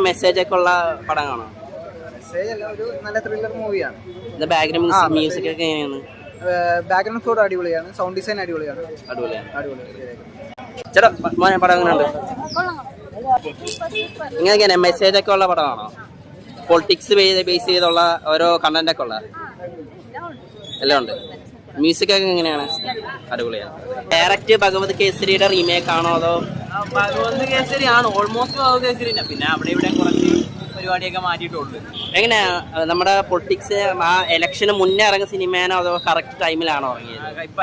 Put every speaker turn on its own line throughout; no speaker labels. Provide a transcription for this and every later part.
Message ഒക്കെ ഉള്ള പടമാണോ?
Message അല്ല, ഒരു നല്ല ത്രില്ലർ മൂവിയാണ്.
ബാക്ക്ഗ്രൗണ്ട് മ്യൂസിക് ഒക്കെ എങ്ങനെയാണ്?
ബാക്ക്ഗ്രൗണ്ട് സ്കോർ അടിപൊളിയാണ്, സൗണ്ട് ഡിസൈൻ അടിപൊളിയാണ്.
ചേട്ടാ പടം എങ്ങനെയുണ്ട്? ഇങ്ങനെ മെസ്സേജ് ഒക്കെ ഉള്ള പടമാണോ? പൊളിറ്റിക്സ് ബേസ് ചെയ്തുള്ള ഓരോ കണ്ടന്റ് ഒക്കെ ഉള്ള എല്ലാം ഉണ്ട്. മ്യൂസിക് ഒക്കെ എങ്ങനെയാണ്? അടിപൊളിയാണ്. ഡയറക്റ്റ് ഭഗവത് കേസരിയുടെ റീമേക്ക് ആണോ അതോ?
ഭഗവത് കേസരി ആണ്, ഓൾമോസ്റ്റ് ഭഗവത് കേസരി. പിന്നെ അവിടെ ഇവിടെ കുറച്ച് പരിപാടിയൊക്കെ മാറ്റിയിട്ടുള്ളൂ.
എങ്ങനെയാ നമ്മുടെ പൊളിറ്റിക്സ് ആ ഇലക്ഷന് മുന്നേ ഇറങ്ങിയ സിനിമയാണോ അതോ കറക്റ്റ് ടൈമിലാണോ ഇറങ്ങിയത്?
ഇപ്പൊ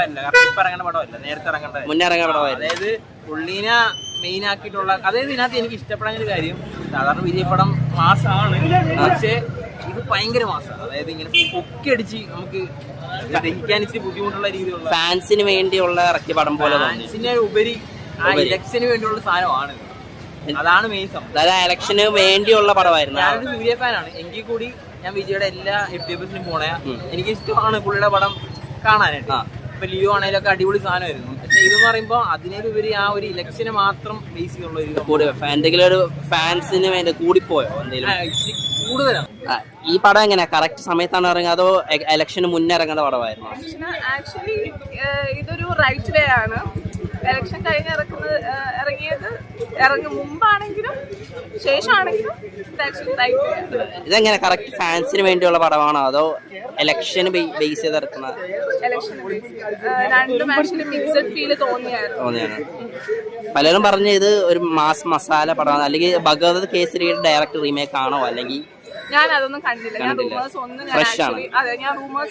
ഇറങ്ങേണ്ട പടമല്ല, നേരത്തെ ഇറങ്ങേണ്ട
മുന്നേ ഇറങ്ങിയ പടമായിരുന്നു.
അതായത് പുള്ളീനെ മെയിൻ ആക്കിയിട്ടുള്ള, അതായത് ഇതിനകത്ത് എനിക്ക് ഇഷ്ടപ്പെടാൻ ഒരു കാര്യം, സാധാരണ വിജയപടം മാസമാണ്, പക്ഷേ ഇത് ഭയങ്കര മാസമാണ്. അതായത് ഇങ്ങനെ പൊക്കിയടിച്ച് നമുക്ക് ദഹിക്കാൻ ഇച്ചിരി ബുദ്ധിമുട്ടുള്ള രീതിയിലുള്ള,
ഫാൻസിന് വേണ്ടിയുള്ള ഇറക്കിയ പടം പോലെ
ഫാൻസിന് ഉപരി ആ ഇലക്ഷന് വേണ്ടിയുള്ള സാധനമാണ്. അതാണ് മെയിൻ സംഭവം.
അതായത് ഇലക്ഷന് വേണ്ടിയുള്ള പടമായിരുന്നു.
ഞാനൊരു സൂര്യ ഫാനാണ്, എങ്കിൽ കൂടി ഞാൻ വിജയുടെ എല്ലാ FDFSനും പോണേ. എനിക്ക് ഇഷ്ടമാണ് പുള്ളിയുടെ പടം കാണാനായിട്ട്. ഇപ്പൊ ലിയോ ആണെങ്കിലൊക്കെ അടിപൊളി സാധനമായിരുന്നു. പക്ഷെ ഇതെന്ന് പറയുമ്പോൾ അതിനേലുപരി ആ ഒരു ഇലക്ഷന് മാത്രം ബേസ് ചെയ്തുള്ള
എന്തെങ്കിലും ഒരു ഫാൻസിന് വേണ്ടി കൂടിപ്പോയോ എന്തെങ്കിലും
കൂടുതലാണ്.
ഈ പടം എങ്ങനെയാ കറക്റ്റ് സമയത്താണ് ഇറങ്ങുക അതോ ഇലക്ഷന് മുന്നേ ഇറങ്ങുന്ന പടമായിരുന്നു?
ആക്ച്വലി ഇതൊരു റൈറ്റ് ഡേ ആണ്. ഇലക്ഷൻ കഴിഞ്ഞ് ഇറങ്ങിയത് മുമ്പാണെങ്കിലും ശേഷമാണെങ്കിലും
ഇതെങ്ങനെ കറക്റ്റ് ഫാൻസിന് വേണ്ടിയുള്ള പടമാണോ അതോ ഇലക്ഷന് ബേസ് ചെയ്ത് ഇറക്കുന്ന?
രണ്ടും ആക്ച്വലി മിക്സഡ് ഫീൽ തോന്നിയാണ്.
പലരും പറഞ്ഞ ഇത് ഒരു മാസ് മസാല പടമാണ്, അല്ലെങ്കിൽ ഭഗവത് കേസരിയുടെ ഡയറക്റ്റ് റീമേക്ക് ആണോ? അല്ലെങ്കിൽ
ഞാൻ അതൊന്നും കണ്ടില്ല. ഞാൻ റൂമേഴ്സ്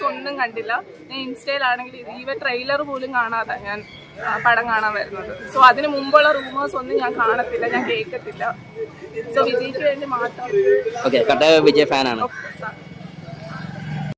ഒന്നും കണ്ടില്ല. ഞാൻ ഇൻസ്റ്റയിലാണെങ്കിൽ ഈവൻ ട്രെയിലർ പോലും കാണാതെ ഞാൻ പടം കാണാൻ വരുന്നത്. സോ അതിന് മുമ്പുള്ള റൂമേഴ്സ് ഒന്നും ഞാൻ കാണത്തില്ല, ഞാൻ കേൾക്കത്തില്ല. സോ വിജയ്ക്ക് വേണ്ടി മാത്രം.
വിജയ് ഫാനാണ്.